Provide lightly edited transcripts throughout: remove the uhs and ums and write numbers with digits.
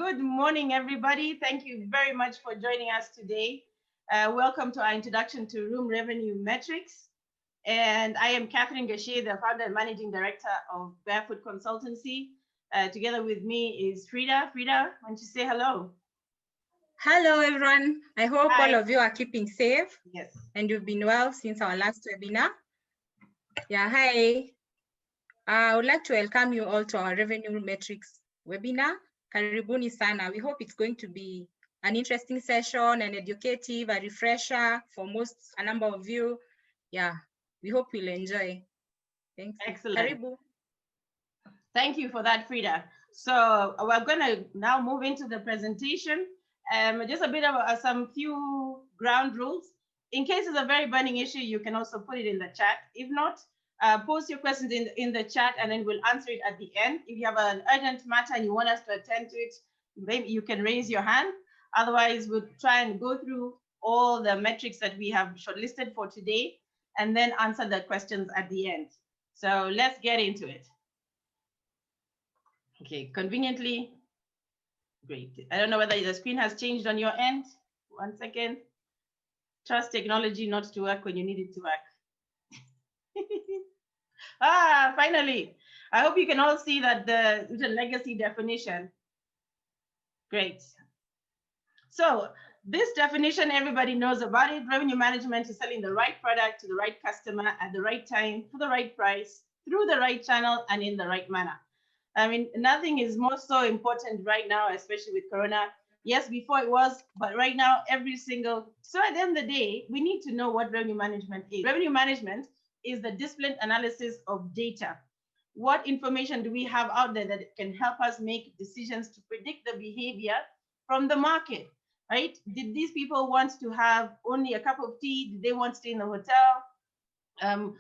Good morning, everybody. Thank you very much for joining us today. Welcome to our introduction to room revenue metrics. And I am Catherine Gashie, the founder and managing director of Barefoot Consultancy. Together with me is Frida. Frida, why don't you say hello? Hello, everyone. I hope Hi. all of you are keeping safe. Yes. And you've been well since our last webinar. Yeah, hi. I would like to welcome you all to our revenue metrics webinar. Karibuni sana. We hope it's going to be an interesting session, an educative, a refresher for a number of you. Yeah, we hope you'll enjoy. Thanks. Excellent. Karibu. Thank you for that, Frida. So we're going to now move into the presentation. Just a bit of some few ground rules. In case it's a very burning issue, you can also put it in the chat. If not, post your questions in the chat and then we'll answer it at the end. If you have an urgent matter and you want us to attend to it, maybe you can raise your hand. Otherwise, we'll try and go through all the metrics that we have shortlisted for today and then answer the questions at the end. So let's get into it. Okay, conveniently, great. I don't know whether the screen has changed on your end. 1 second. Trust technology not to work when you need it to work. Finally. I hope you can all see that the legacy definition. Great. So this definition, everybody knows about it. Revenue management is selling the right product to the right customer at the right time, for the right price, through the right channel, and in the right manner. I mean, nothing is more so important right now, especially with Corona. Yes, before it was, but right now, so at the end of the day, we need to know what revenue management is. Revenue management is the disciplined analysis of data. What information do we have out there that can help us make decisions to predict the behavior from the market, right? Did these people want to have only a cup of tea? Did they want to stay in the hotel?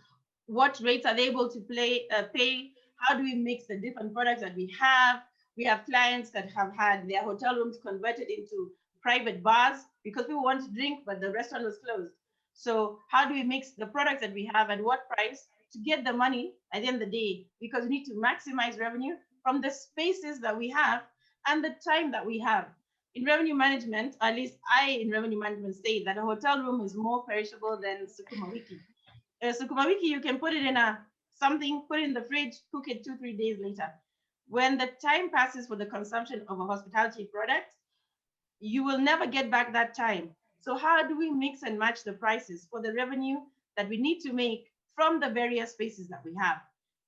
What rates are they able to pay? How do we mix the different products that we have? We have clients that have had their hotel rooms converted into private bars because people want to drink, but the restaurant was closed. So how do we mix the products that we have at what price to get the money at the end of the day? Because we need to maximize revenue from the spaces that we have and the time that we have. In revenue management, at least in revenue management say that a hotel room is more perishable than sukuma wiki. Sukuma wiki, you can put it in something, put it in the fridge, cook it 2-3 days later. When the time passes for the consumption of a hospitality product, you will never get back that time. So how do we mix and match the prices for the revenue that we need to make from the various spaces that we have?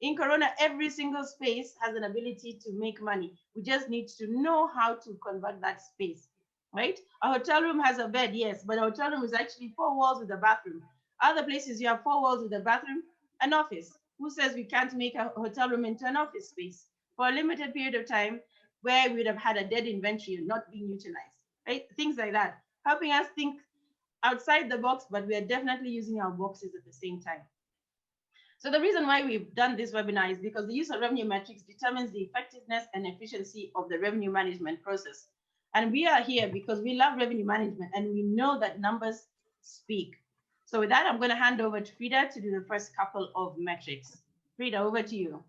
In Corona, every single space has an ability to make money. We just need to know how to convert that space, right? A hotel room has a bed, yes, but a hotel room is actually 4 walls with a bathroom. Other places you have 4 walls with a bathroom, an office. Who says we can't make a hotel room into an office space for a limited period of time where we would have had a dead inventory not being utilized, right? Things like that, helping us think outside the box, but we are definitely using our boxes at the same time. So the reason why we've done this webinar is because the use of revenue metrics determines the effectiveness and efficiency of the revenue management process. And we are here because we love revenue management and we know that numbers speak. So with that, I'm going to hand over to Frida to do the first couple of metrics. Frida, over to you.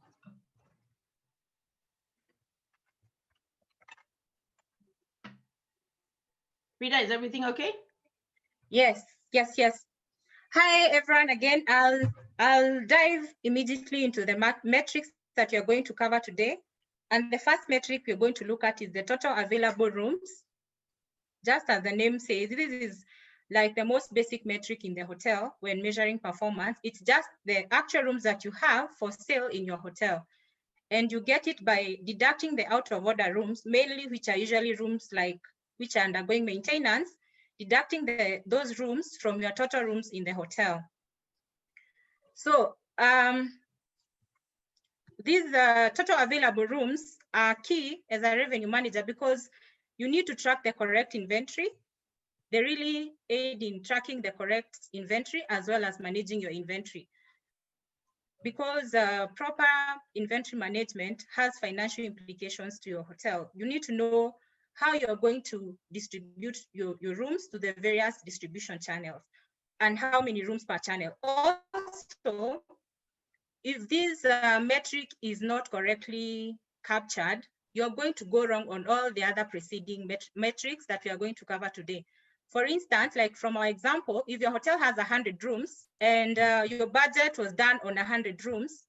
Frida, is everything okay? Yes. Hi, everyone. Again, I'll dive immediately into the metrics that you're going to cover today. And the first metric we're going to look at is the total available rooms. Just as the name says, this is like the most basic metric in the hotel when measuring performance. It's just the actual rooms that you have for sale in your hotel. And you get it by deducting the out of order rooms, mainly which are usually rooms which are undergoing maintenance, deducting those rooms from your total rooms in the hotel. So these total available rooms are key as a revenue manager because you need to track the correct inventory. They really aid in tracking the correct inventory as well as managing your inventory. Because proper inventory management has financial implications to your hotel. You need to know how you're going to distribute your rooms to the various distribution channels and how many rooms per channel. Also, if this metric is not correctly captured, you're going to go wrong on all the other preceding metrics that we are going to cover today. For instance, like from our example, if your hotel has 100 rooms and your budget was done on 100 rooms,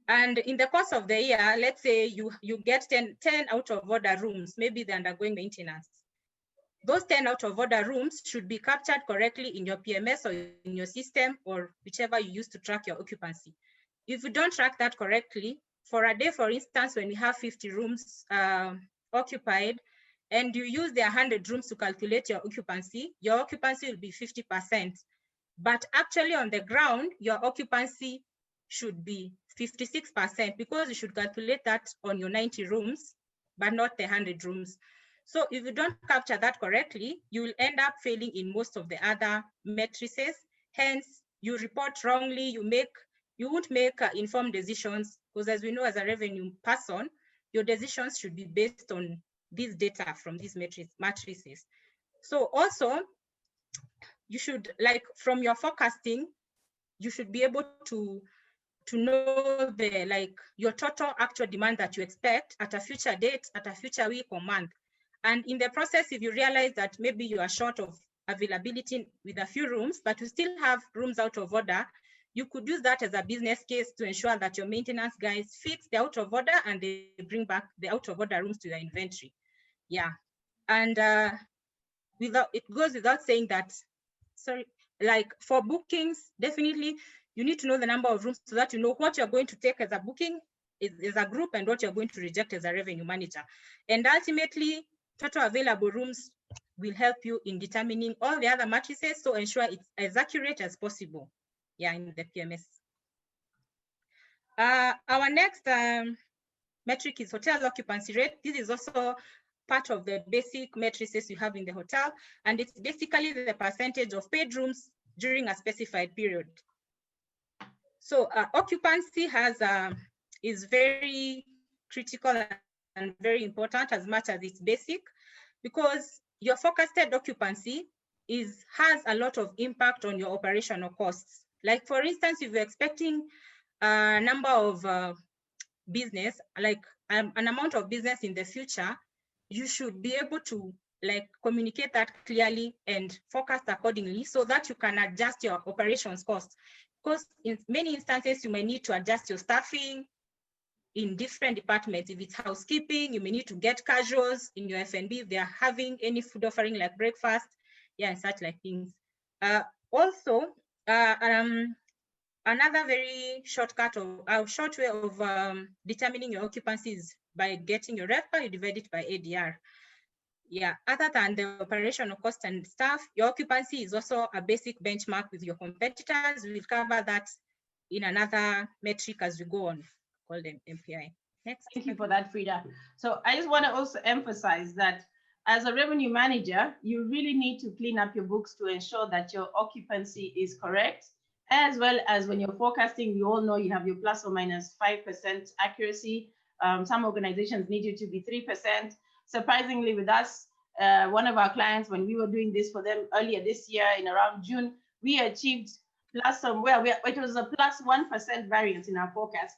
and in the course of the year, let's say you get 10 out of order rooms, maybe they're undergoing maintenance. Those 10 out of order rooms should be captured correctly in your PMS or in your system or whichever you use to track your occupancy. If you don't track that correctly, for a day, for instance, when you have 50 rooms occupied and you use the 100 rooms to calculate your occupancy will be 50%. But actually on the ground, your occupancy should be 56% because you should calculate that on your 90 rooms, but not the 100 rooms. So if you don't capture that correctly, you will end up failing in most of the other matrices. Hence, you report wrongly, you won't make informed decisions, because as we know, as a revenue person, your decisions should be based on this data from these matrices. So also, you should, like from your forecasting, you should be able to know the your total actual demand that you expect at a future date, at a future week or month. And in the process, if you realize that maybe you are short of availability with a few rooms, but you still have rooms out of order, you could use that as a business case to ensure that your maintenance guys fix the out of order and they bring back the out of order rooms to your inventory. Yeah, and it goes without saying that, sorry, like for bookings, definitely you need to know the number of rooms so that you know what you're going to take as a booking is a group and what you're going to reject as a revenue manager. And ultimately, total available rooms will help you in determining all the other matrices, so ensure it's as accurate as possible, yeah, in the PMS. Our next metric is hotel occupancy rate. This is also part of the basic matrices you have in the hotel, and it's basically the percentage of paid rooms during a specified period. So occupancy is very critical and very important as much as it's basic, because your forecasted occupancy has a lot of impact on your operational costs. Like for instance, if you're expecting a number of business, like an amount of business in the future, you should be able to communicate that clearly and forecast accordingly so that you can adjust your operations costs. Because in many instances, you may need to adjust your staffing in different departments. If it's housekeeping, you may need to get casuals in your F&B if they are having any food offering like breakfast, yeah, and such like things. Also, another very short way of determining your occupancy is by getting your RevPAR, you divide it by ADR. Yeah, other than the operational cost and staff, your occupancy is also a basic benchmark with your competitors. We'll cover that in another metric as we go on, called MPI. Next. Thank you for that, Frida. So I just want to also emphasize that as a revenue manager, you really need to clean up your books to ensure that your occupancy is correct, as well as when you're forecasting, we all know you have your plus or minus 5% accuracy. Some organizations need you to be 3%. Surprisingly with us, one of our clients, when we were doing this for them earlier this year in around June, we achieved it was a plus 1% variance in our forecast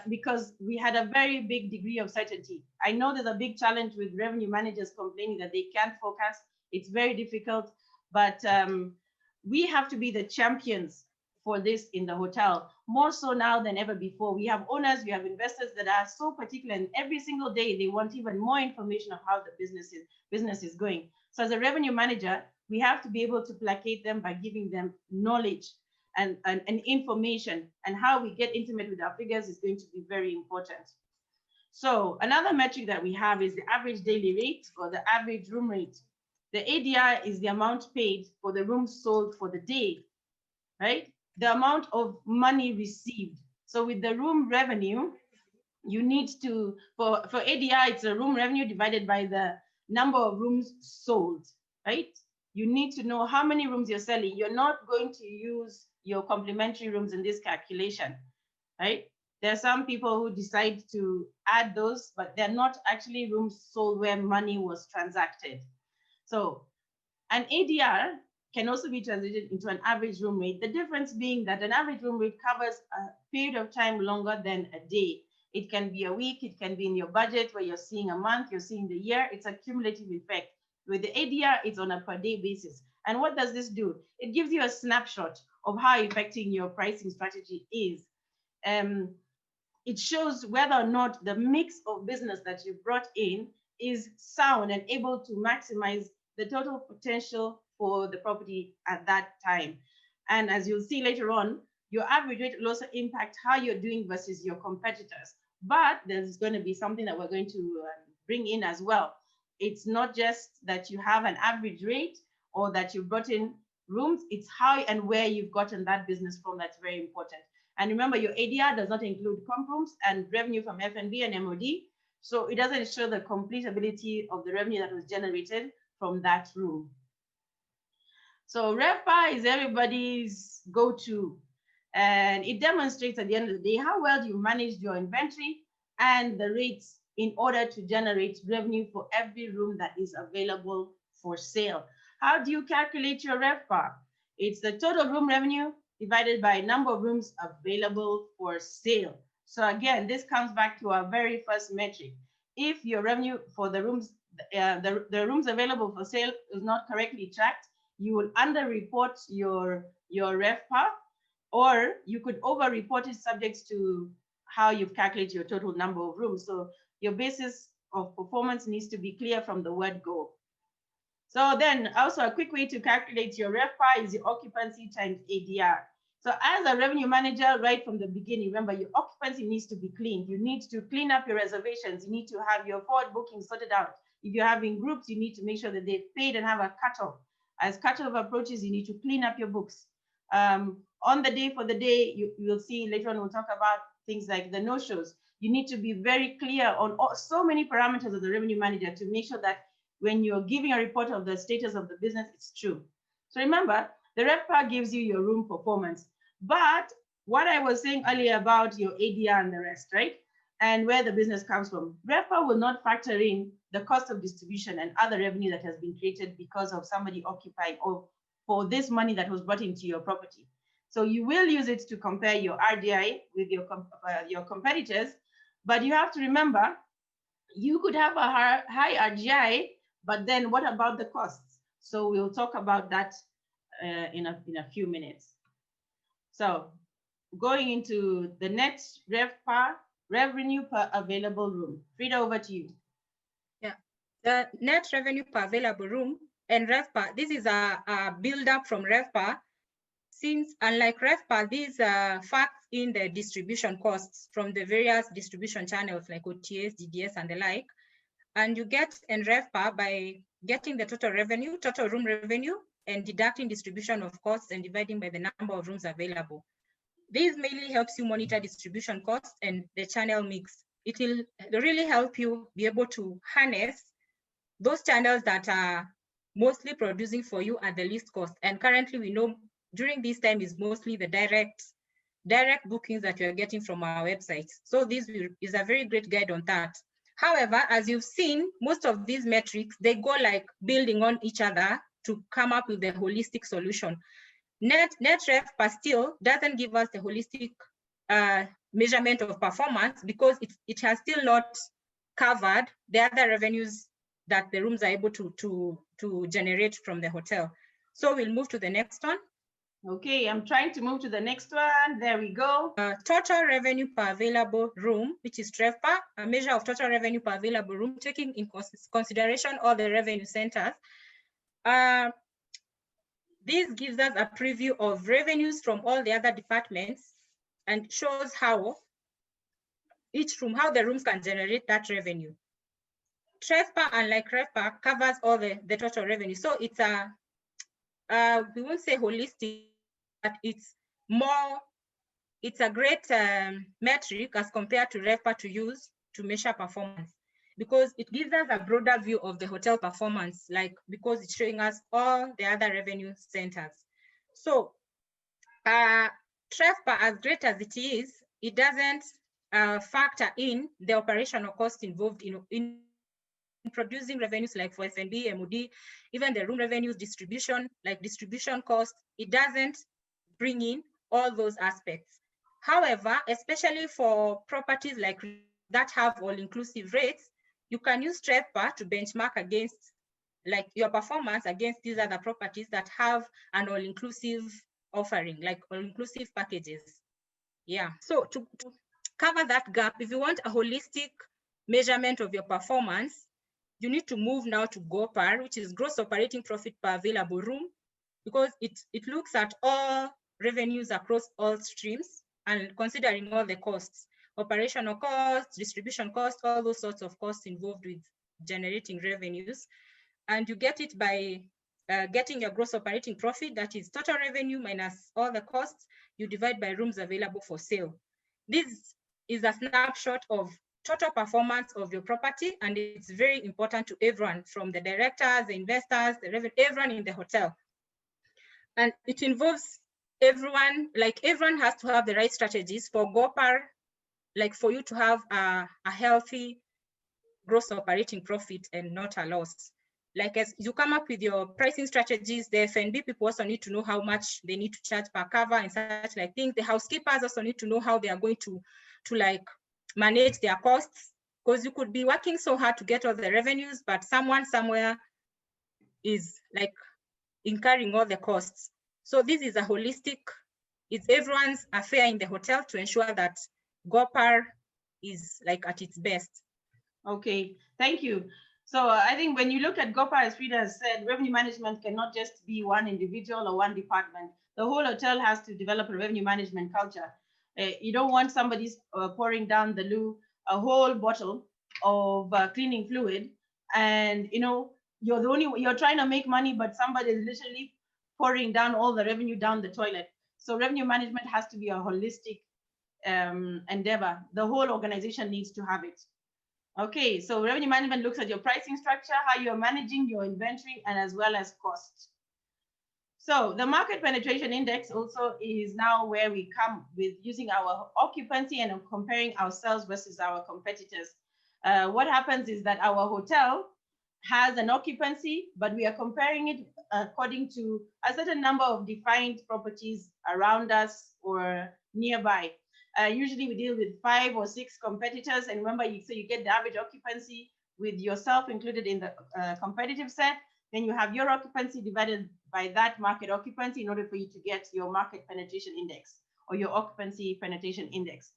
because we had a very big degree of certainty. I know there's a big challenge with revenue managers complaining that they can't forecast. It's very difficult, but we have to be the champions for this in the hotel, more so now than ever before. We have owners, we have investors that are so particular, and every single day they want even more information of how the business is going. So as a revenue manager, we have to be able to placate them by giving them knowledge and information, and how we get intimate with our figures is going to be very important. So another metric that we have is the average daily rate or the average room rate. The ADR is the amount paid for the rooms sold for the day, right? The amount of money received. So with the room revenue, you need to, for ADR, it's a room revenue divided by the number of rooms sold, right? You need to know how many rooms you're selling. You're not going to use your complimentary rooms in this calculation, right? There are some people who decide to add those, but they're not actually rooms sold where money was transacted. So an ADR can also be translated into an average room rate. The difference being that an average room rate covers a period of time longer than a day. It can be a week, it can be in your budget where you're seeing a month, you're seeing the year. It's a cumulative effect. With the ADR, it's on a per day basis. And what does this do? It gives you a snapshot of how effective your pricing strategy is. It shows whether or not the mix of business that you brought in is sound and able to maximize the total potential for the property at that time. And as you'll see later on, your average rate will also impact how you're doing versus your competitors. But there's going to be something that we're going to bring in as well. It's not just that you have an average rate or that you've brought in rooms, it's how and where you've gotten that business from that's very important. And remember, your ADR does not include comp rooms and revenue from F&B and MOD. So it doesn't show the complete ability of the revenue that was generated from that room. So RevPAR is everybody's go-to. And it demonstrates at the end of the day how well you managed your inventory and the rates in order to generate revenue for every room that is available for sale. How do you calculate your RevPAR? It's the total room revenue divided by number of rooms available for sale. So again, this comes back to our very first metric. If your revenue for the rooms, the rooms available for sale is not correctly tracked, you will underreport your RevPAR, or you could over-report it subject to how you've calculated your total number of rooms. So your basis of performance needs to be clear from the word go. So then also a quick way to calculate your RevPAR is your occupancy times ADR. So as a revenue manager, right from the beginning, remember your occupancy needs to be cleaned. You need to clean up your reservations. You need to have your forward booking sorted out. If you're having groups, you need to make sure that they've paid and have a cutoff. As cutoff approaches, you need to clean up your books. On the day for the day, you'll see later on, we'll talk about things like the no-shows. You need to be very clear on so many parameters of the revenue manager to make sure that when you're giving a report of the status of the business, it's true. So remember, the RevPAR gives you your room performance. But what I was saying earlier about your ADR and the rest, right? And where the business comes from, RevPAR will not factor in the cost of distribution and other revenue that has been created because of somebody occupying or for this money that was brought into your property. So you will use it to compare your RDI with your competitors, but you have to remember, you could have a high RGI, but then what about the costs? So we'll talk about that in a few minutes. So going into the net RevPAR, revenue per available room. Frida, over to you. Yeah, the net revenue per available room and RevPAR, this is a build-up from RevPAR. Since unlike RevPAR, these facts in the distribution costs from the various distribution channels like OTAs, GDS, and the like. And you get in RevPAR by getting the total revenue, total room revenue, and deducting distribution of costs and dividing by the number of rooms available. This mainly helps you monitor distribution costs and the channel mix. It will really help you be able to harness those channels that are mostly producing for you at the least cost. And currently we know during this time is mostly the direct bookings that you're getting from our websites. So this is a very great guide on that. However, as you've seen, most of these metrics, they go like building on each other to come up with the holistic solution. Net RevPAR still doesn't give us the holistic measurement of performance because it has still not covered the other revenues that the rooms are able to generate from the hotel. So we'll move to the next one. Okay, I'm trying to move to the next one. There we go. Total revenue per available room, which is RevPAR, a measure of total revenue per available room, taking in consideration all the revenue centers. This gives us a preview of revenues from all the other departments and shows how each room, how the rooms can generate that revenue. TRevPAR, unlike RevPAR, covers all the total revenue. So it's we won't say holistic, but it's a great metric as compared to RevPAR to use to measure performance, because it gives us a broader view of the hotel performance, because it's showing us all the other revenue centers. So TRevPAR, as great as it is, it doesn't factor in the operational cost involved in producing revenues like for F&B, MOD, even the room revenues, distribution, like distribution costs. It doesn't bring in all those aspects. However, especially for properties like that have all-inclusive rates, you can use TrevPAR to benchmark against like your performance against these other properties that have an all-inclusive offering, like all-inclusive packages. Yeah, so to cover that gap, if you want a holistic measurement of your performance, you need to move now to GOPAR, which is gross operating profit per available room, because it looks at all revenues across all streams and considering all the costs, operational costs, distribution costs, all those sorts of costs involved with generating revenues. And you get it by getting your gross operating profit, that is total revenue minus all the costs, you divide by rooms available for sale. This is a snapshot of total performance of your property, and it's very important to everyone, from the directors, the investors, everyone in the hotel. And it involves everyone, like everyone has to have the right strategies for GOPAR, like for you to have a healthy gross operating profit and not a loss. Like as you come up with your pricing strategies, the F&B people also need to know how much they need to charge per cover and such like things. The housekeepers also need to know how they are going to like manage their costs, because you could be working so hard to get all the revenues, but someone somewhere is like incurring all the costs. So this is a holistic, it's everyone's affair in the hotel to ensure that GOPAR is like at its best. Okay, thank you. So I think when you look at GOPAR, as Frida has said, revenue management cannot just be one individual or one department. The whole hotel has to develop a revenue management culture. You don't want somebody pouring down the loo a whole bottle of cleaning fluid, and you're the only, you're trying to make money, but somebody is literally pouring down all the revenue down the toilet. So revenue management has to be a holistic endeavor. The whole organization needs to have it. Okay, so revenue management looks at your pricing structure, how you're managing your inventory, and as well as cost. So the market penetration index also is now where we come with using our occupancy and comparing ourselves versus our competitors. What happens is that our hotel has an occupancy, but we are comparing it according to a certain number of defined properties around us or nearby. Usually we deal with 5 or 6 competitors, and remember, so you get the average occupancy with yourself included in the competitive set. Then you have your occupancy divided by that market occupancy in order for you to get your market penetration index or your occupancy penetration index.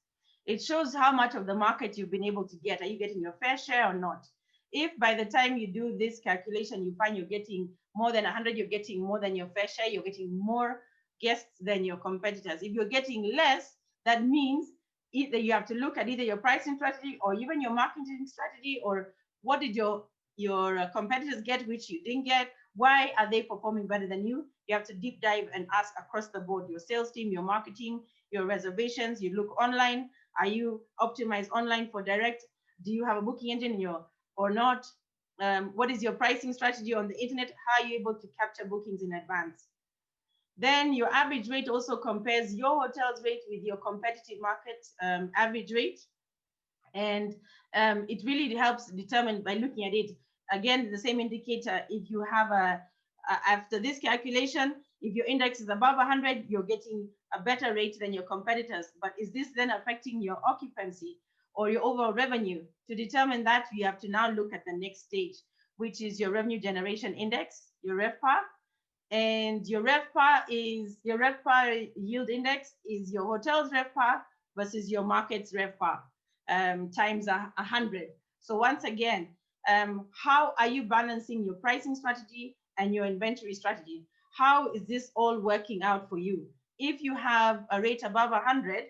It shows how much of the market you've been able to get. Are you getting your fair share or not? If by the time you do this calculation, you find you're getting more than 100, you're getting more than your fair share, you're getting more guests than your competitors. If you're getting less, that means either you have to look at either your pricing strategy or even your marketing strategy, or what did your competitors get which you didn't get? Why are they performing better than you? You have to deep dive and ask across the board, your sales team, your marketing, your reservations. You look online. Are you optimized online for direct? Do you have a booking engine in your or not? What is your pricing strategy on the internet? How are you able to capture bookings in advance? Then your average rate also compares your hotel's rate with your competitive market average rate. And it really helps determine by looking at it. Again, the same indicator, if you have after this calculation, if your index is above 100, you're getting a better rate than your competitors. But is this then affecting your occupancy or your overall revenue? To determine that, you have to now look at the next stage, which is your revenue generation index, your RevPAR. And your RevPAR yield index is your hotel's RevPAR versus your market's RevPAR times 100. So once again, how are you balancing your pricing strategy and your inventory strategy? How is this all working out for you? If you have a rate above 100,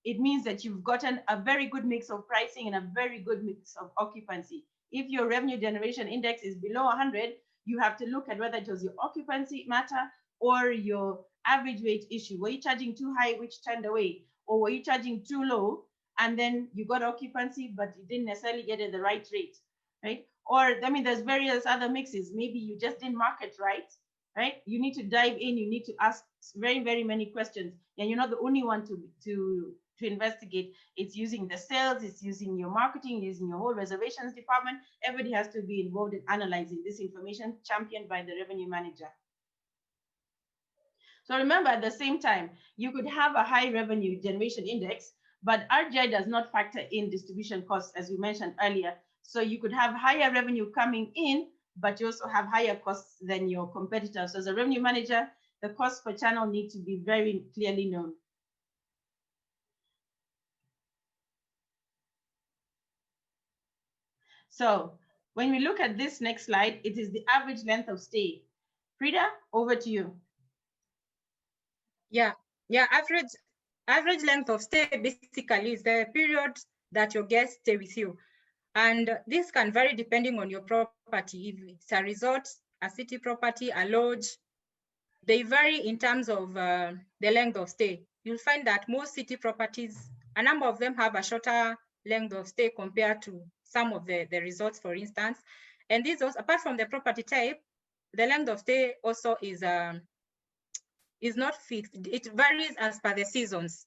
it means that you've gotten a very good mix of pricing and a very good mix of occupancy. If your revenue generation index is below 100, you have to look at whether it was your occupancy matter or your average rate issue. Were you charging too high, which turned away? Or were you charging too low, and then you got occupancy, but you didn't necessarily get it the right rate, right? Or, I mean, there's various other mixes. Maybe you just didn't market right? You need to dive in. You need to ask very, very many questions. And you're not the only one to investigate. It's using the sales, it's using your marketing, using your whole reservations department. Everybody has to be involved in analyzing this information, championed by the revenue manager. So remember, at the same time, you could have a high revenue generation index, but RGI does not factor in distribution costs, as we mentioned earlier. So you could have higher revenue coming in, but you also have higher costs than your competitors. So as a revenue manager, the cost per channel need to be very clearly known. So when we look at this next slide, it is the average length of stay. Frida, over to you. Yeah, average length of stay basically is the period that your guests stay with you. And this can vary depending on your property. If it's a resort, a city property, a lodge, they vary in terms of the length of stay. You'll find that most city properties, a number of them have a shorter length of stay compared to some of the resorts, for instance. And these also, apart from the property type, the length of stay also is not fixed. It varies as per the seasons.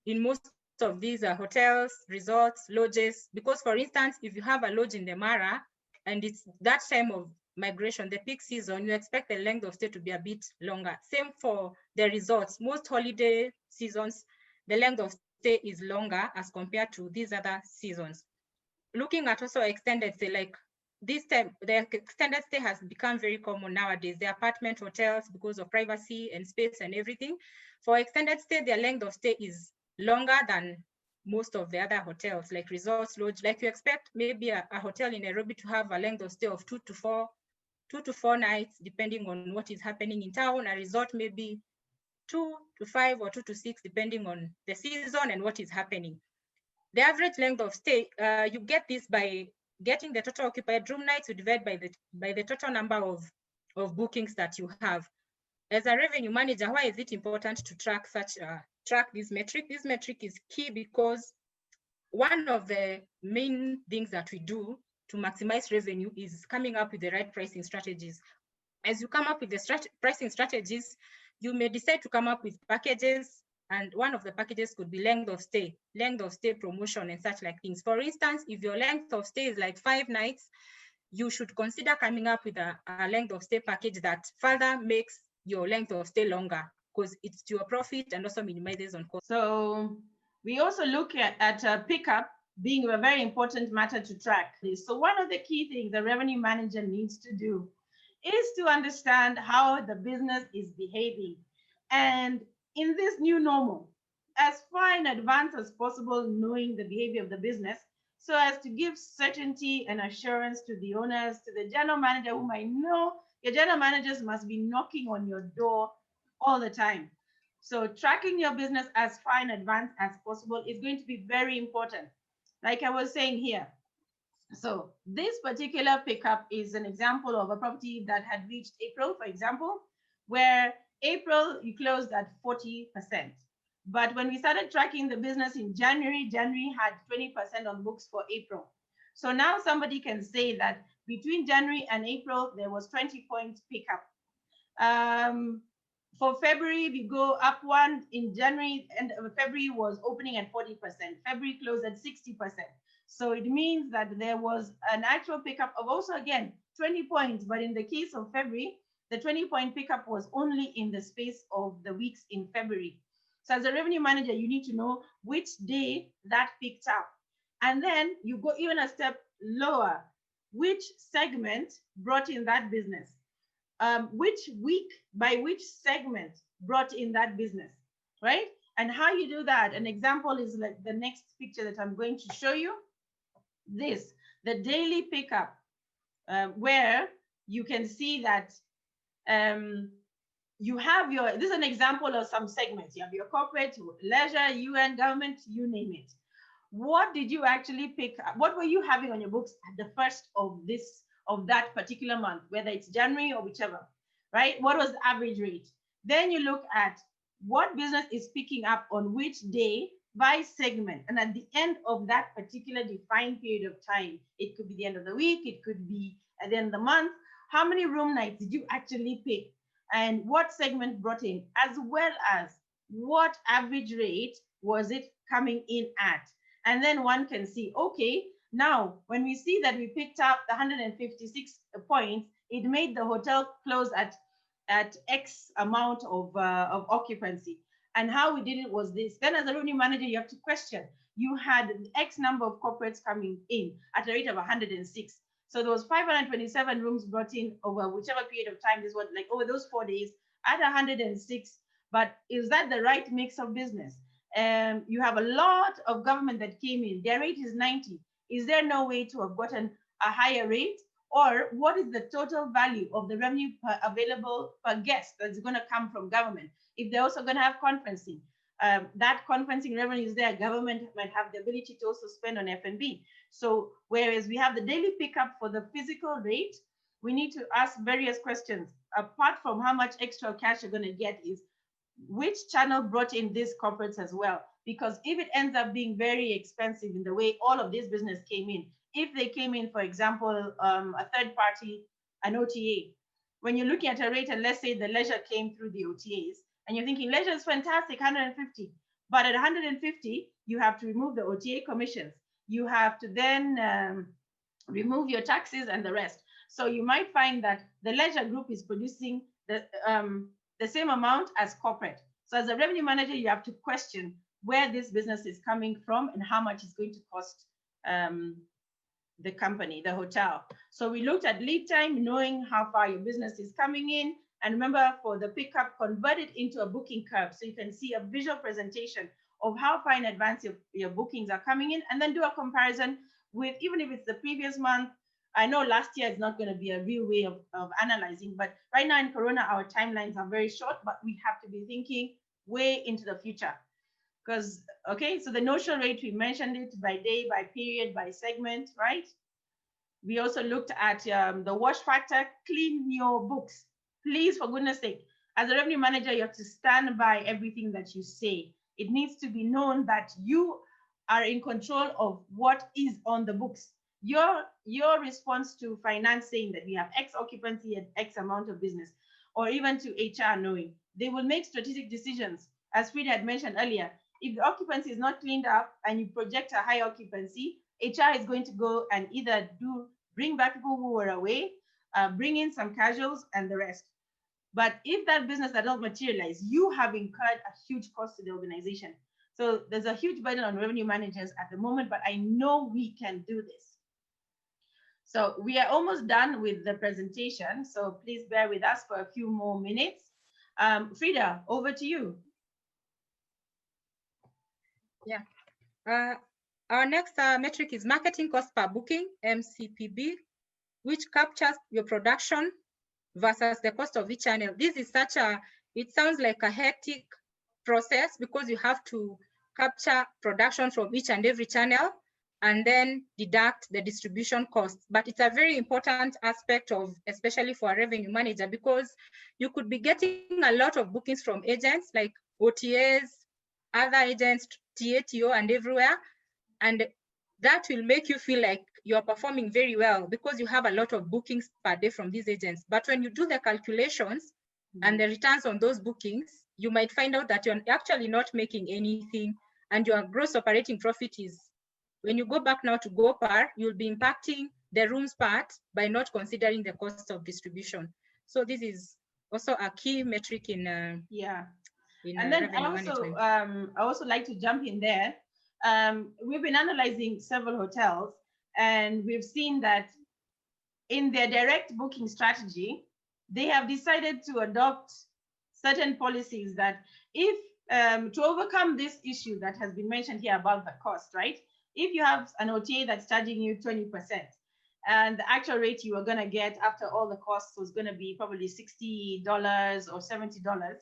In most of these hotels, resorts, lodges, because for instance, if you have a lodge in the Mara and it's that time of migration, the peak season, you expect the length of stay to be a bit longer. Same for the resorts. Most holiday seasons, the length of stay is longer as compared to these other seasons. Looking at also extended stay, like this time, the extended stay has become very common nowadays. The apartment hotels, because of privacy and space and everything. For extended stay, their length of stay is longer than most of the other hotels, like resorts, lodge. Like you expect maybe a hotel in Nairobi to have a length of stay of 2 to 4 nights, depending on what is happening in town. A resort maybe 2 to 5 or 2 to 6, depending on the season and what is happening. The average length of stay, you get this by getting the total occupied room nights, you divide by the total number of bookings that you have. As a revenue manager, why is it important to track this metric? This metric is key because one of the main things that we do to maximize revenue is coming up with the right pricing strategies. As you come up with the pricing strategies, you may decide to come up with packages, and one of the packages could be length of stay promotion and such like things. For instance, if your length of stay is like 5 nights, you should consider coming up with a length of stay package that further makes your length of stay longer, because it's to your profit and also minimizes on cost. So we also look at pickup being a very important matter to track. So one of the key things the revenue manager needs to do is to understand how the business is behaving. And in this new normal, as far in advance as possible, knowing the behavior of the business so as to give certainty and assurance to the owners, to the general manager, whom I know your general managers must be knocking on your door all the time. So tracking your business as far in advance as possible is going to be very important. Like I was saying here, so this particular pickup is an example of a property that had reached April, for example, where April you closed at 40%. But when we started tracking the business in January, January had 20% on books for April. So now somebody can say that between January and April, there was 20 points pickup. For February, we go up one. In January, and February was opening at 40%. February closed at 60%. So it means that there was an actual pickup of also, again, 20 points. But in the case of February, the 20-point pickup was only in the space of the weeks in February. So as a revenue manager, you need to know which day that picked up. And then you go even a step lower. Which segment brought in that business? Which week by which segment brought in that business, right? And how you do that, an example is like the next picture that I'm going to show you. This, the daily pickup, where you can see that you have this is an example of some segments. You have your corporate, leisure, UN, government, you name it. What did you actually pick up? What were you having on your books at the first of that particular month, whether it's January or whichever, right? What was the average rate? Then you look at what business is picking up on which day by segment. And at the end of that particular defined period of time, it could be the end of the week, it could be at the end of the month, how many room nights did you actually pick? And what segment brought in, as well as what average rate was it coming in at? And then one can see, okay, now when we see that we picked up the 156 points, it made the hotel close at at X amount of occupancy. And how we did it was this. Then as a revenue manager, you have to question. You had X number of corporates coming in at a rate of 106. So there was 527 rooms brought in over whichever period of time. This was like over those 4 days at 106. But is that the right mix of business? You have a lot of government that came in. Their rate is 90. Is there no way to have gotten a higher rate? Or what is the total value of the revenue available per guest that's going to come from government? If they're also going to have conferencing, that conferencing revenue is there. Government might have the ability to also spend on F&B. So whereas we have the daily pickup for the physical rate, we need to ask various questions. Apart from how much extra cash you're going to get, is which channel brought in these corporates as well? Because if it ends up being very expensive in the way all of this business came in, if they came in, for example, a third party, an OTA, when you're looking at a rate, and let's say the leisure came through the OTAs, and you're thinking leisure is fantastic, 150, but at 150, you have to remove the OTA commissions. You have to then remove your taxes and the rest. So you might find that the leisure group is producing the same amount as corporate. So as a revenue manager, you have to question where this business is coming from and how much it's going to cost the company, the hotel. So we looked at lead time, knowing how far your business is coming in. And remember, for the pickup, convert it into a booking curve so you can see a visual presentation of how far in advance your bookings are coming in, and then do a comparison with, even if it's the previous month. I know last year is not going to be a real way of analyzing, but right now in Corona, our timelines are very short, but we have to be thinking way into the future. Because, okay, so the notional rate, we mentioned it by day, by period, by segment, right? We also looked at the wash factor. Clean your books. Please, for goodness sake, as a revenue manager, you have to stand by everything that you say. It needs to be known that you are in control of what is on the books. Your response to finance saying that we have X occupancy and X amount of business, or even to HR knowing, they will make strategic decisions. As Frida had mentioned earlier, if the occupancy is not cleaned up and you project a high occupancy, HR is going to go and either bring back people who were away, bring in some casuals and the rest. But if that business does not materialize, you have incurred a huge cost to the organization. So there's a huge burden on revenue managers at the moment, but I know we can do this. So we are almost done with the presentation. So please bear with us for a few more minutes. Frida, over to you. Yeah. Our next metric is marketing cost per booking, MCPB, which captures your production versus the cost of each channel. This is it sounds like a hectic process because you have to capture production from each and every channel and then deduct the distribution costs. But it's a very important aspect of, especially for a revenue manager, because you could be getting a lot of bookings from agents like OTAs, other agents, TATO and everywhere. And that will make you feel like you're performing very well because you have a lot of bookings per day from these agents. But when you do the calculations and the returns on those bookings, you might find out that you're actually not making anything, and your gross operating profit is, when you go back now to GoPar, you'll be impacting the rooms part by not considering the cost of distribution. So this is also a key metric in and then I also like to jump in there. We've been analyzing several hotels, and we've seen that in their direct booking strategy, they have decided to adopt certain policies that if to overcome this issue that has been mentioned here about the cost, right? If you have an OTA that's charging you 20%, and the actual rate you are going to get after all the costs was going to be probably $60 or $70,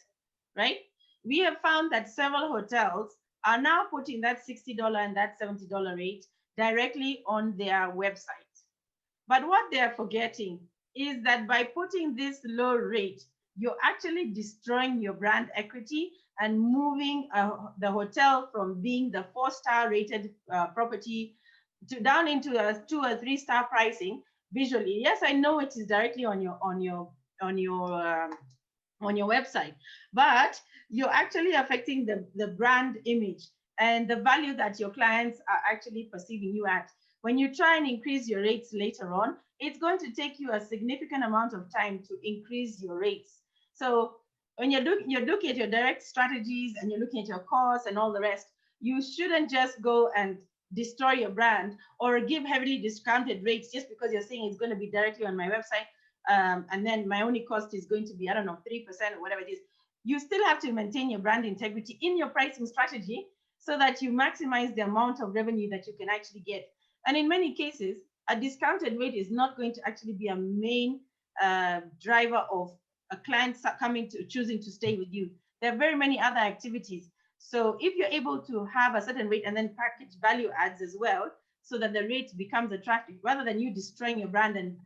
right? We have found that several hotels are now putting that $60 and that $70 rate directly on their website. But what they're forgetting is that by putting this low rate, you're actually destroying your brand equity and moving the hotel from being the 4-star rated property to down into a 2 or 3-star pricing visually. Yes, I know it is directly on your website, but you're actually affecting the brand image and the value that your clients are actually perceiving you at. When you try and increase your rates later on, it's going to take you a significant amount of time to increase your rates. So when you're looking at your direct strategies and you're looking at your costs and all the rest, you shouldn't just go and destroy your brand or give heavily discounted rates just because you're saying it's going to be directly on my website, and then my only cost is going to be, I don't know, 3% or whatever it is. You still have to maintain your brand integrity in your pricing strategy so that you maximize the amount of revenue that you can actually get. And in many cases, a discounted rate is not going to actually be a main driver of a client coming to choosing to stay with you. There are very many other activities. So if you're able to have a certain rate and then package value adds as well, so that the rate becomes attractive, rather than you destroying your brand and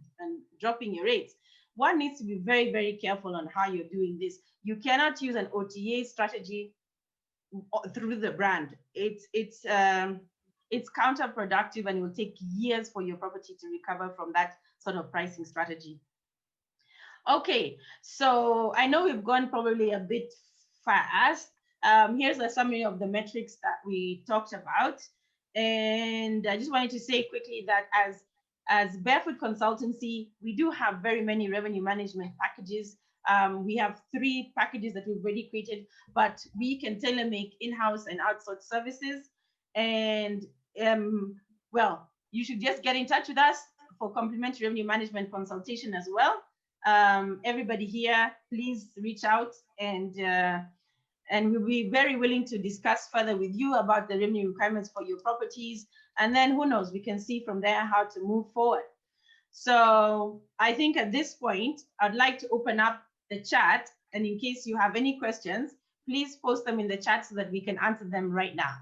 dropping your rates, one needs to be very, very careful on how you're doing this. You cannot use an OTA strategy through the brand. It's counterproductive and it will take years for your property to recover from that sort of pricing strategy. Okay, so I know we've gone probably a bit fast. Here's a summary of the metrics that we talked about. And I just wanted to say quickly that as Barefoot Consultancy, we do have very many revenue management packages. We have 3 packages that we've already created, but we can tailor make in-house and outsourced services. And well, you should just get in touch with us for complimentary revenue management consultation as well. Everybody here, please reach out, and we'll be very willing to discuss further with you about the revenue requirements for your properties. And then who knows, we can see from there how to move forward. So I think at this point, I'd like to open up the chat. And in case you have any questions, please post them in the chat so that we can answer them right now.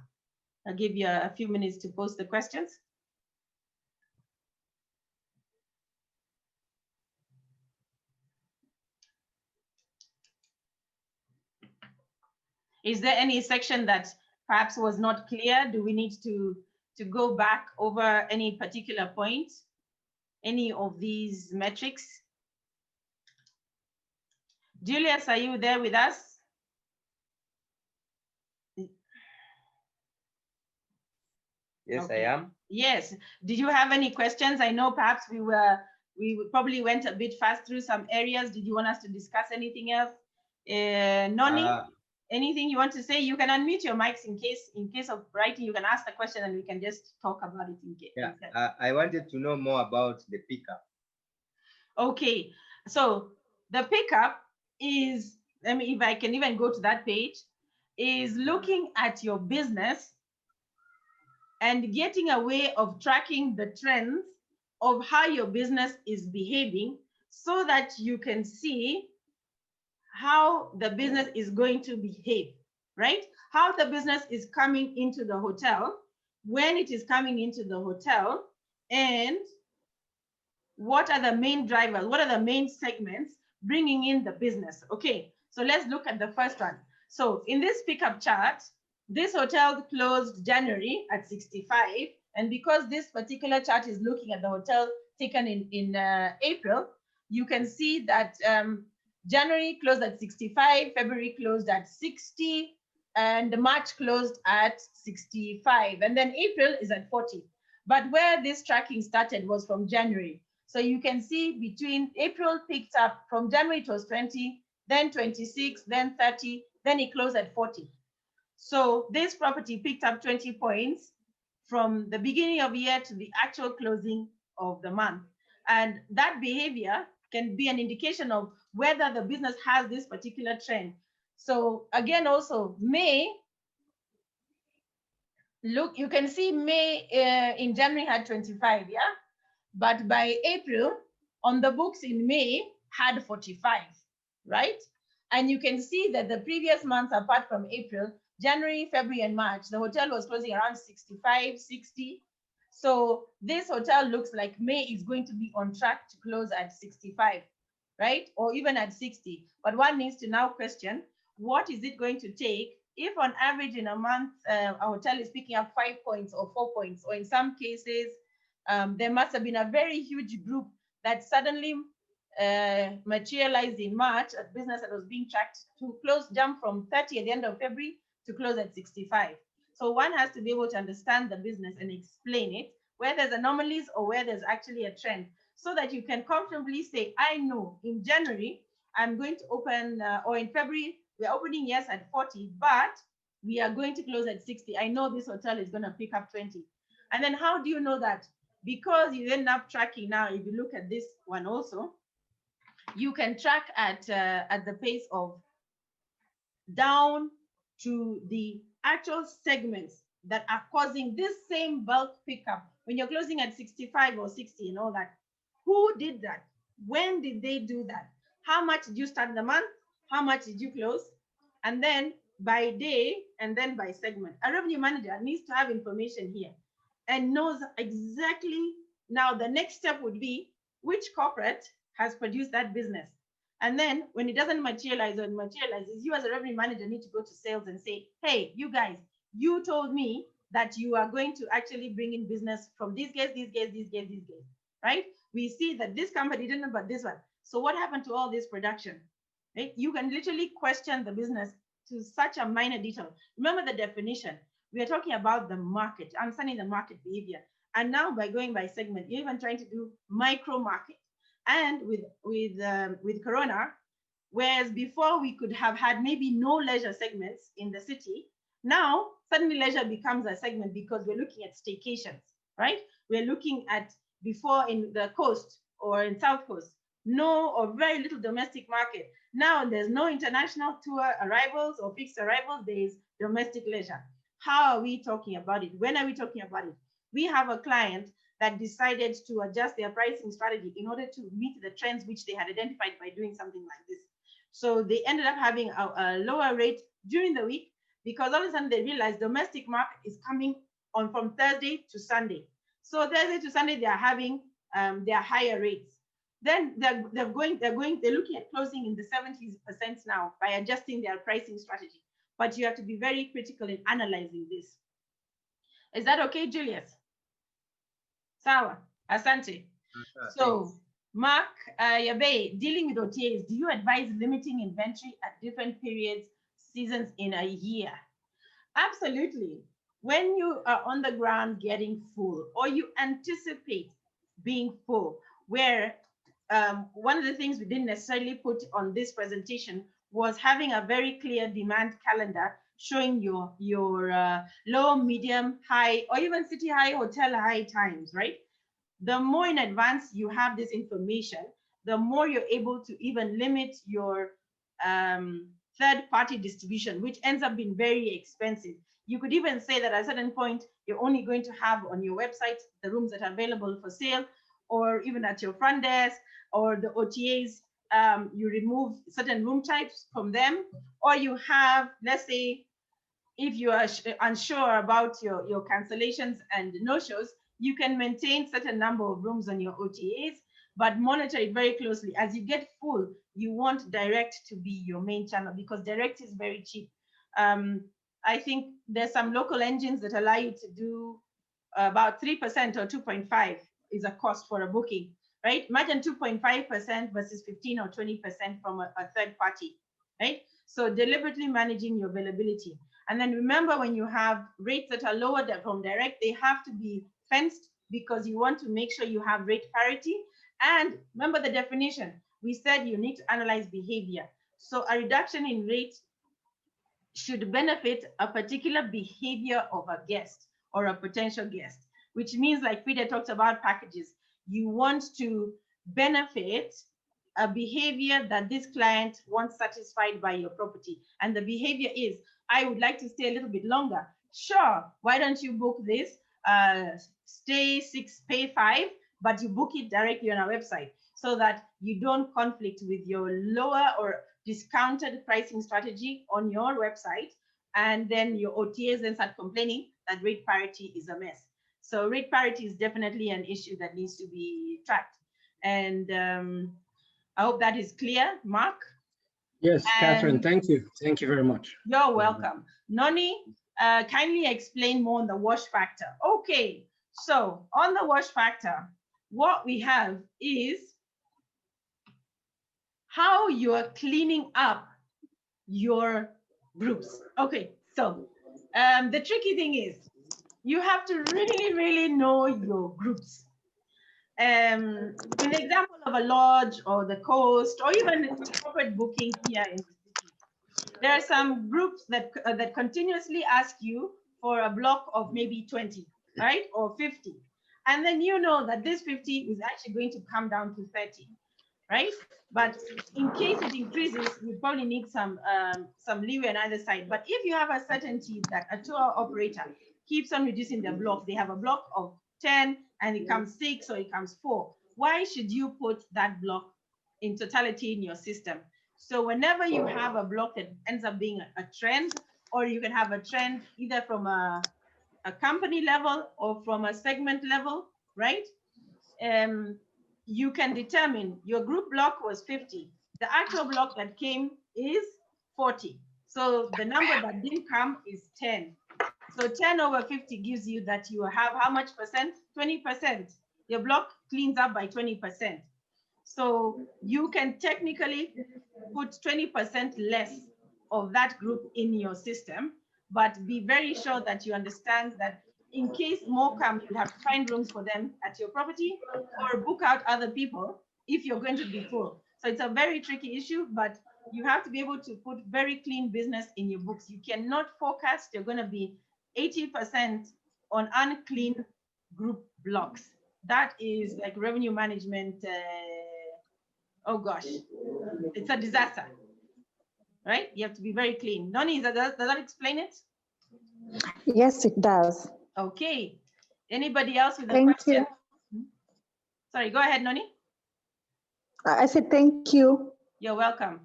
I'll give you a few minutes to post the questions. Is there any section that perhaps was not clear? Do we need to go back over any particular point, any of these metrics? Julius, are you there with us? Yes, okay. I am. Yes. Did you have any questions? I know perhaps we probably went a bit fast through some areas. Did you want us to discuss anything else? Noni, anything you want to say? You can unmute your mics in case of writing. You can ask the question and we can just talk about it in case. Yeah, I wanted to know more about the pickup. Okay, so the pickup is, I mean, if I can even go to that page, is looking at your business and getting a way of tracking the trends of how your business is behaving so that you can see how the business is going to behave, right? How the business is coming into the hotel, when it is coming into the hotel, and what are the main drivers, what are the main segments bringing in the business. Okay, so let's look at the first one. So in this pickup chart, this hotel closed January at 65. And because this particular chart is looking at the hotel taken in April, you can see that January closed at 65, February closed at 60, and March closed at 65. And then April is at 40. But where this tracking started was from January. So you can see between April picked up, from January it was 20, then 26, then 30, then it closed at 40. So this property picked up 20 points from the beginning of the year to the actual closing of the month. And that behavior can be an indication of whether the business has this particular trend. So again, also May, look, you can see May in January had 25, yeah? But by April, on the books in May, had 45, right? And you can see that the previous months, apart from April, January, February, and March, the hotel was closing around 65, 60. So this hotel looks like May is going to be on track to close at 65, right? Or even at 60. But one needs to now question, what is it going to take if on average in a month, a hotel is picking up 5 points or 4 points, or in some cases, there must have been a very huge group that suddenly materialized in March, a business that was being tracked to close, jump from 30 at the end of February to close at 65. So one has to be able to understand the business and explain it, where there's anomalies or where there's actually a trend, so that you can comfortably say, I know in January, I'm going to open, or in February, we're opening, yes, at 40, but we are going to close at 60. I know this hotel is going to pick up 20. And then how do you know that? Because you end up tracking now, if you look at this one also, you can track at the pace of down to the actual segments that are causing this same bulk pickup. When you're closing at 65 or 60 and all that, who did that? When did they do that? How much did you start the month? How much did you close? And then by day and then by segment. A revenue manager needs to have information here and knows exactly. Now the next step would be which corporate has produced that business. And then when it doesn't materialize or it materializes, you as a revenue manager need to go to sales and say, hey, you guys, you told me that you are going to actually bring in business from these guys, right? We see that this company didn't, but this one. So what happened to all this production? Right? You can literally question the business to such a minor detail. Remember the definition. We are talking about the market, understanding the market behavior. And now by going by segment, you're even trying to do micro market. And with Corona, whereas before we could have had maybe no leisure segments in the city, now suddenly leisure becomes a segment because we're looking at staycations, right? We're looking at before in the coast or in South Coast, no or very little domestic market. Now there's no international tour arrivals or fixed arrivals, there is domestic leisure. How are we talking about it? When are we talking about it? We have a client that decided to adjust their pricing strategy in order to meet the trends which they had identified by doing something like this. So they ended up having a lower rate during the week because all of a sudden they realized domestic market is coming on from Thursday to Sunday. So Thursday to Sunday, they are having their higher rates. Then they're looking at closing in the 70% now by adjusting their pricing strategy. But you have to be very critical in analyzing this. Is that okay, Julius? Sawa, asante. So, Mark Yabe, dealing with OTAs, do you advise limiting inventory at different periods, seasons in a year? Absolutely. When you are on the ground getting full, or you anticipate being full, where one of the things we didn't necessarily put on this presentation was having a very clear demand calendar showing your low, medium, high, or even city high, hotel high times, right? The more in advance you have this information, the more you're able to even limit your third-party distribution, which ends up being very expensive. You could even say that at a certain point, you're only going to have on your website the rooms that are available for sale, or even at your front desk, or the OTAs, you remove certain room types from them, or you have, let's say, if you are unsure about your cancellations and no-shows, you can maintain certain number of rooms on your OTAs, but monitor it very closely. As you get full, you want direct to be your main channel because direct is very cheap. I think there's some local engines that allow you to do about 3% or 2.5 is a cost for a booking, right? Imagine 2.5% versus 15 or 20% from a third party, right? So deliberately managing your availability. And then remember, when you have rates that are lower from direct, they have to be fenced because you want to make sure you have rate parity. And remember the definition, we said you need to analyze behavior. So a reduction in rate should benefit a particular behavior of a guest or a potential guest, which means, like Frida talked about packages, you want to benefit a behavior that this client wants satisfied by your property. And the behavior is, I would like to stay a little bit longer. Sure, why don't you book this? Stay 6, pay 5, but you book it directly on our website so that you don't conflict with your lower or discounted pricing strategy on your website. And then your OTAs then start complaining that rate parity is a mess. So rate parity is definitely an issue that needs to be tracked. And I hope that is clear, Mark. Yes, Catherine, thank you. Thank you very much. You're welcome. Noni, kindly explain more on the wash factor. Okay, so on the wash factor, what we have is how you're cleaning up your groups. Okay, so the tricky thing is you have to really, really know your groups. in the example of a lodge or the coast or even corporate booking here in the city, there are some groups that that continuously ask you for a block of maybe 20, right, or 50, and then you know that this 50 is actually going to come down to 30, right? But in case it increases, you probably need some leeway on either side. But if you have a certainty that a tour operator keeps on reducing the block, they have a block of 10 and it comes 6 or it comes 4, why should you put that block in totality in your system? So whenever you have a block that ends up being a trend, or you can have a trend either from a company level or from a segment level, right? You can determine your group block was 50. The actual block that came is 40. So the number that didn't come is 10. So 10 over 50 gives you that you have how much percent? 20%. Your block cleans up by 20%. So you can technically put 20% less of that group in your system, but be very sure that you understand that in case more come, you have to find rooms for them at your property or book out other people if you're going to be full. So it's a very tricky issue, but you have to be able to put very clean business in your books. You cannot forecast you're going to be 80% on unclean group blocks. That is like revenue management. Oh gosh, it's a disaster, right? You have to be very clean. Noni, does that explain it? Yes, it does. Okay. Anybody else with a Thank question? you. Sorry, go ahead, Noni. I said thank you. You're welcome.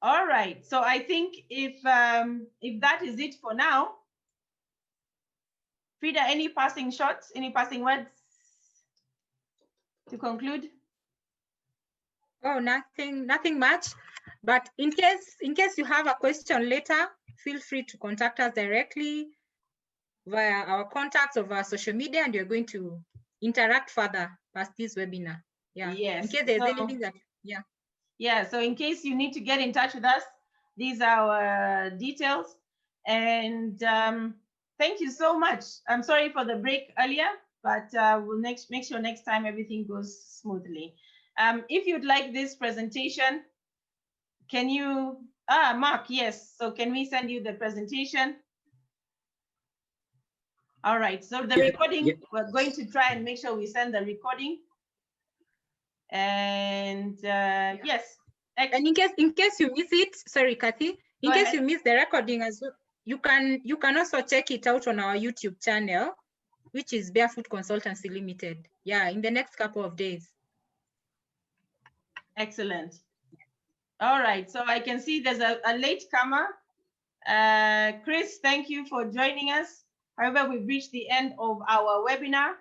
All right. So I think if that is it for now, Frida, any passing shots, any passing words to conclude? Oh, nothing much. But in case you have a question later, feel free to contact us directly via our contacts of our social media, and you're going to interact further past this webinar. Yeah. Yes. In case there's anything that, yeah. Yeah. So in case you need to get in touch with us, these are our details. And thank you so much. I'm sorry for the break earlier, but we'll make sure next time everything goes smoothly. If you'd like this presentation, can you, Mark, yes. So can we send you the presentation? All right, so the recording, we're going to try and make sure we send the recording. And yes. And in case you miss it, sorry, Kathy, in case you miss the recording as well, you can also check it out on our YouTube channel, which is Barefoot Consultancy Limited. Yeah, in the next couple of days. Excellent. All right, so I can see there's a late comer. Chris, thank you for joining us. However, we've reached the end of our webinar.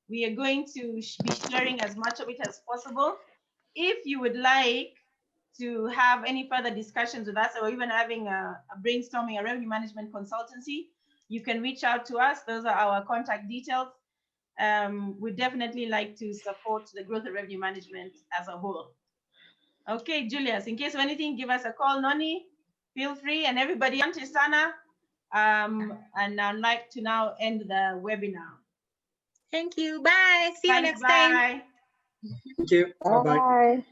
We are going to be sharing as much of it as possible. If you would like to have any further discussions with us, or even having a brainstorming, a revenue management consultancy, you can reach out to us. Those are our contact details. We'd definitely like to support the growth of revenue management as a whole. Okay, Julius, in case of anything, give us a call. Noni, feel free, and everybody on Tisana. And I'd like to now end the webinar. Thank you. Bye. See you next time. Bye. Thank you. Bye-bye. Bye.